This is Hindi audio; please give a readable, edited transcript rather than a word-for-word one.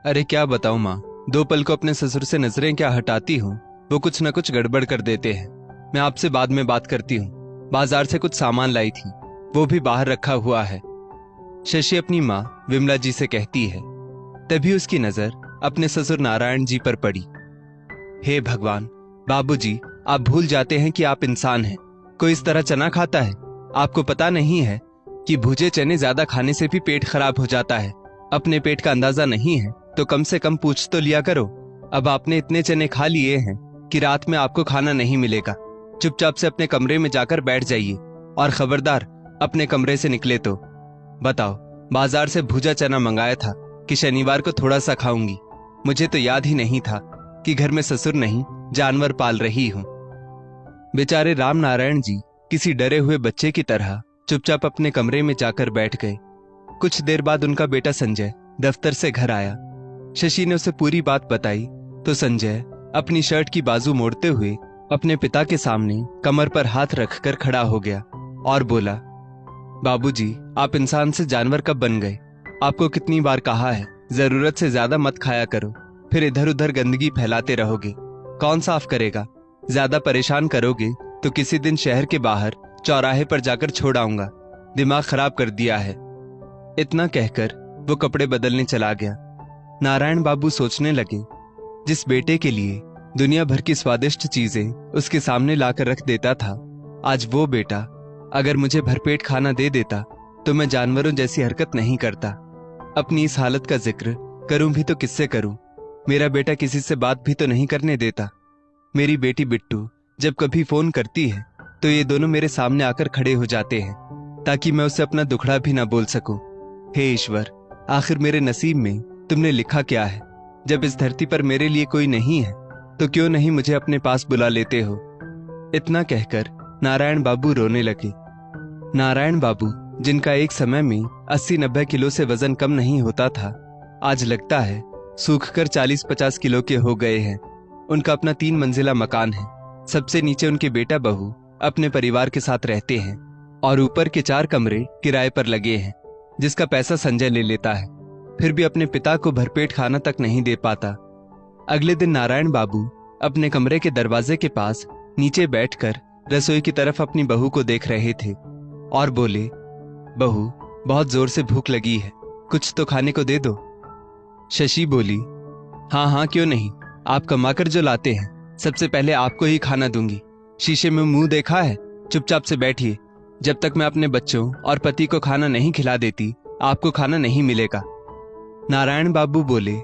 अरे क्या बताऊं माँ, दो पल को अपने ससुर से नजरें क्या हटाती हूँ, वो कुछ न कुछ गड़बड़ कर देते हैं। मैं आपसे बाद में बात करती हूँ। बाजार से कुछ सामान लाई थी, वो भी बाहर रखा हुआ है। शशि अपनी माँ विमला जी से कहती है। तभी उसकी नजर अपने ससुर नारायण जी पर पड़ी। हे भगवान, बाबूजी, आप भूल जाते हैं कि आप इंसान हैं। कोई इस तरह चना खाता है? आपको पता नहीं है कि भुजे चने ज्यादा खाने से भी पेट खराब हो जाता है। अपने पेट का अंदाजा नहीं है तो कम से कम पूछ तो लिया करो। अब आपने इतने चने खा लिए हैं कि रात में आपको खाना नहीं मिलेगा। चुपचाप से अपने कमरे में जाकर बैठ जाइए और खबरदार अपने कमरे से निकले तो। बताओ, बाजार से भुजा चना मंगाया था कि शनिवार को थोड़ा सा खाऊंगी। मुझे तो याद ही नहीं था कि घर में ससुर नहीं जानवर पाल रही हूं। बेचारे राम नारायण जी किसी डरे हुए बच्चे की तरह चुपचाप अपने कमरे में जाकर बैठ गए। कुछ देर बाद उनका बेटा संजय दफ्तर से घर आया। शशि ने उसे पूरी बात बताई तो संजय अपनी शर्ट की बाजू मोड़ते हुए अपने पिता के सामने कमर पर हाथ रखकर खड़ा हो गया और बोला, बाबूजी, आप इंसान से जानवर कब बन गए? आपको कितनी बार कहा है जरूरत से ज्यादा मत खाया करो, फिर इधर उधर गंदगी फैलाते रहोगे। कौन साफ करेगा? ज्यादा परेशान करोगे तो किसी दिन शहर के बाहर चौराहे पर जाकर छोड़ आऊंगा। दिमाग खराब कर दिया है। इतना कहकर वो कपड़े बदलने चला गया। नारायण बाबू सोचने लगे, जिस बेटे के लिए दुनिया भर की स्वादिष्ट चीजें उसके सामने लाकर रख देता था, आज वो बेटा अगर मुझे भरपेट खाना दे देता तो मैं जानवरों जैसी हरकत नहीं करता। अपनी इस हालत का जिक्र करूं भी तो किससे करूं? मेरा बेटा किसी से बात भी तो नहीं करने देता। मेरी बेटी बिट्टू जब कभी फोन करती है तो ये दोनों मेरे सामने आकर खड़े हो जाते हैं ताकि मैं उसे अपना दुखड़ा भी ना बोल सकूं। हे ईश्वर, आखिर मेरे नसीब में तुमने लिखा क्या है? जब इस धरती पर मेरे लिए कोई नहीं है तो क्यों नहीं मुझे अपने पास बुला लेते हो? इतना कहकर नारायण बाबू रोने लगे। नारायण बाबू, जिनका एक समय में 80-90 किलो से वजन कम नहीं होता था, आज लगता है सूखकर 40-50 किलो के हो गए हैं। उनका अपना 3 मंजिला मकान है। सबसे नीचे उनके बेटा बहू अपने परिवार के साथ रहते हैं और ऊपर के 4 कमरे किराए पर लगे हैं, जिसका पैसा संजय ले लेता है। फिर भी अपने पिता को भरपेट खाना तक नहीं दे पाता। अगले दिन नारायण बाबू अपने कमरे के दरवाजे के पास नीचे बैठकर रसोई की तरफ अपनी बहू को देख रहे थे और बोले, बहू, बहुत जोर से भूख लगी है, कुछ तो खाने को दे दो। शशि बोली, हाँ हाँ, क्यों नहीं, आप कमाकर जो लाते हैं सबसे पहले आपको ही खाना दूंगी। शीशे में मुंह देखा है? चुपचाप से बैठिए। जब तक मैं अपने बच्चों और पति को खाना नहीं खिला देती आपको खाना नहीं मिलेगा। नारायण बाबू बोले,